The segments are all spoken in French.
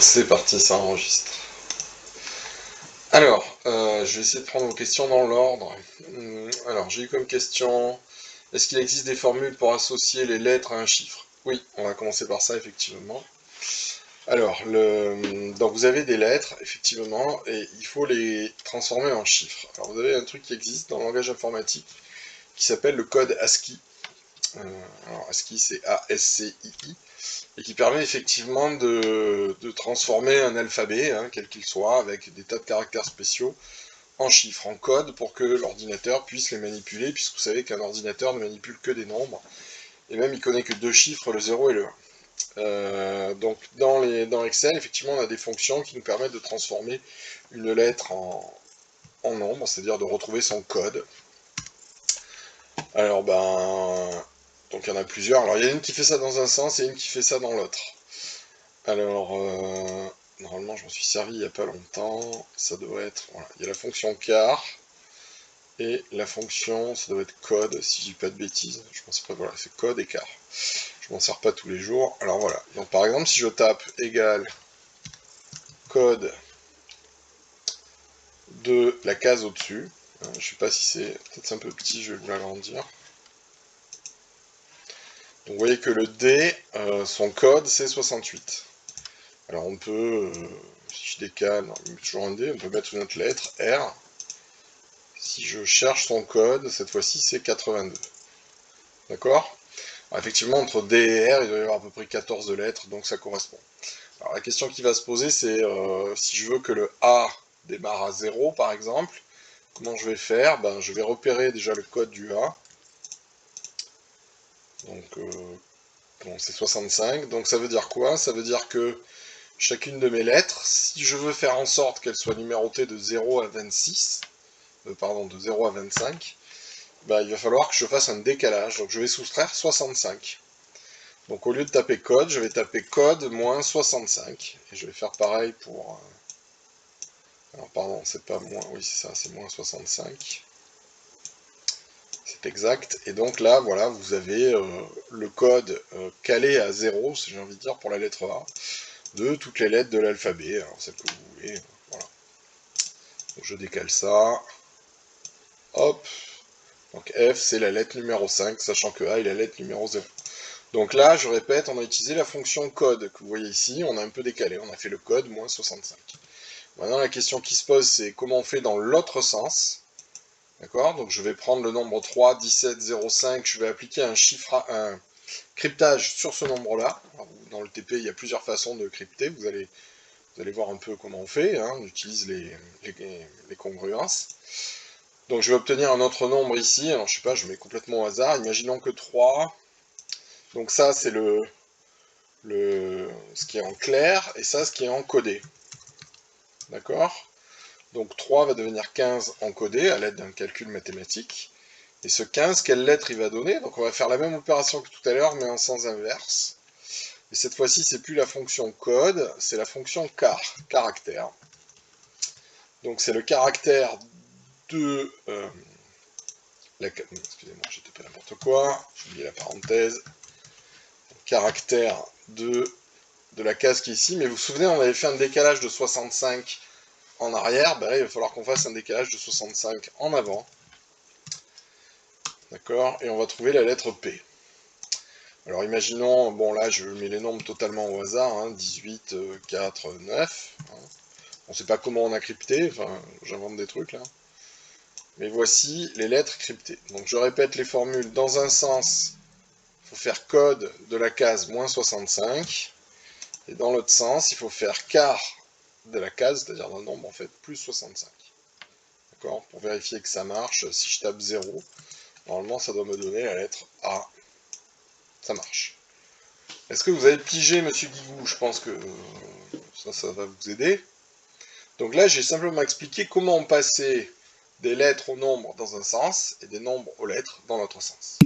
C'est parti, ça enregistre. Alors, je vais essayer de prendre vos questions dans l'ordre. Alors, j'ai eu comme question, est-ce qu'il existe des formules pour associer les lettres à un chiffre? Oui, on va commencer par ça, effectivement. Alors, donc vous avez des lettres, effectivement, et il faut les transformer en chiffres. Alors, vous avez un truc qui existe dans le langage informatique qui s'appelle le code ASCII. Alors, ASCII, c'est A-S-C-I-I. Et qui permet effectivement de transformer un alphabet, quel qu'il soit, avec des tas de caractères spéciaux, en chiffres, en code, pour que l'ordinateur puisse les manipuler, puisque vous savez qu'un ordinateur ne manipule que des nombres, et même il connaît que deux chiffres, le 0 et le 1. Donc dans Excel, effectivement, on a des fonctions qui nous permettent de transformer une lettre en nombre, c'est-à-dire de retrouver son code. Alors donc il y en a plusieurs. Alors il y a une qui fait ça dans un sens et une qui fait ça dans l'autre. Alors, normalement je m'en suis servi il n'y a pas longtemps, ça doit être, voilà, il y a la fonction car, et la fonction, ça doit être code, si je dis pas de bêtises, je pense pas, voilà, c'est code et car. Je m'en sers pas tous les jours, alors voilà. Donc par exemple, si je tape égal code de la case au-dessus, je sais pas si c'est, peut-être un peu petit, je vais vous l'agrandir. Donc vous voyez que le D, son code, c'est 68. Alors on peut, si je décale, on met toujours un D, on peut mettre une autre lettre, R. Si je cherche son code, cette fois-ci c'est 82. D'accord? Effectivement, entre D et R, il doit y avoir à peu près 14 lettres, donc ça correspond. Alors la question qui va se poser, c'est si je veux que le A démarre à 0, par exemple, comment je vais faire? Je vais repérer déjà le code du A. Donc, bon, c'est 65. Donc ça veut dire quoi? Ça veut dire que chacune de mes lettres, si je veux faire en sorte qu'elles soient numérotées de 0 à 26, pardon, de 0 à 25, il va falloir que je fasse un décalage. Donc je vais soustraire 65. Donc au lieu de taper code, je vais taper code moins 65. Et je vais faire pareil pour... Alors pardon, c'est pas moins... Oui, c'est ça, c'est moins 65. C'est exact. Et donc là, voilà, vous avez le code calé à 0, si j'ai envie de dire, pour la lettre A, de toutes les lettres de l'alphabet. Alors celle que vous voulez. Voilà. Donc je décale ça. Hop. Donc F, c'est la lettre numéro 5, sachant que A est la lettre numéro 0. Donc là, je répète, on a utilisé la fonction code que vous voyez ici, on a un peu décalé, on a fait le code moins 65. Maintenant, la question qui se pose, c'est comment on fait dans l'autre sens. D'accord? Donc je vais prendre le nombre 3, 17, 05, je vais appliquer un cryptage sur ce nombre-là. Dans le TP, il y a plusieurs façons de crypter, vous allez voir un peu comment on fait, on utilise les congruences. Donc je vais obtenir un autre nombre ici, alors je sais pas, je mets complètement au hasard, imaginons que 3, donc ça c'est ce qui est en clair, et ça ce qui est encodé. D'accord? Donc 3 va devenir 15 encodé à l'aide d'un calcul mathématique. Et ce 15, quelle lettre il va donner? Donc on va faire la même opération que tout à l'heure, mais en sens inverse. Et cette fois-ci, c'est plus la fonction code, c'est la fonction caractère. Donc c'est le caractère de... excusez-moi, j'ai tapé n'importe quoi, j'ai oublié la parenthèse. Caractère de la case qui est ici, mais vous vous souvenez, on avait fait un décalage de 65 en arrière, là il va falloir qu'on fasse un décalage de 65 en avant. D'accord? Et on va trouver la lettre P. Alors imaginons, bon là je mets les nombres totalement au hasard, 18, 4, 9. On ne sait pas comment on a crypté, enfin j'invente des trucs là. Mais voici les lettres cryptées. Donc je répète les formules, dans un sens, il faut faire code de la case moins 65. Et dans l'autre sens, il faut faire quart de la case, c'est-à-dire d'un nombre en fait, plus 65. D'accord? Pour vérifier que ça marche, si je tape 0, normalement ça doit me donner la lettre A. Ça marche. Est-ce que vous avez pigé, monsieur Guigou? Je pense que ça va vous aider. Donc là, j'ai simplement expliqué comment on passait des lettres aux nombres dans un sens et des nombres aux lettres dans l'autre sens.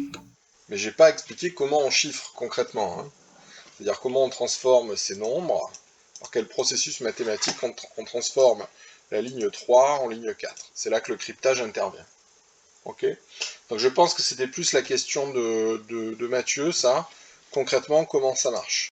Mais j'ai pas expliqué comment on chiffre concrètement. C'est-à-dire comment on transforme ces nombres, par quel processus mathématique on transforme la ligne 3 en ligne 4. C'est là que le cryptage intervient. Ok? Donc je pense que c'était plus la question de Mathieu, ça. Concrètement, comment ça marche?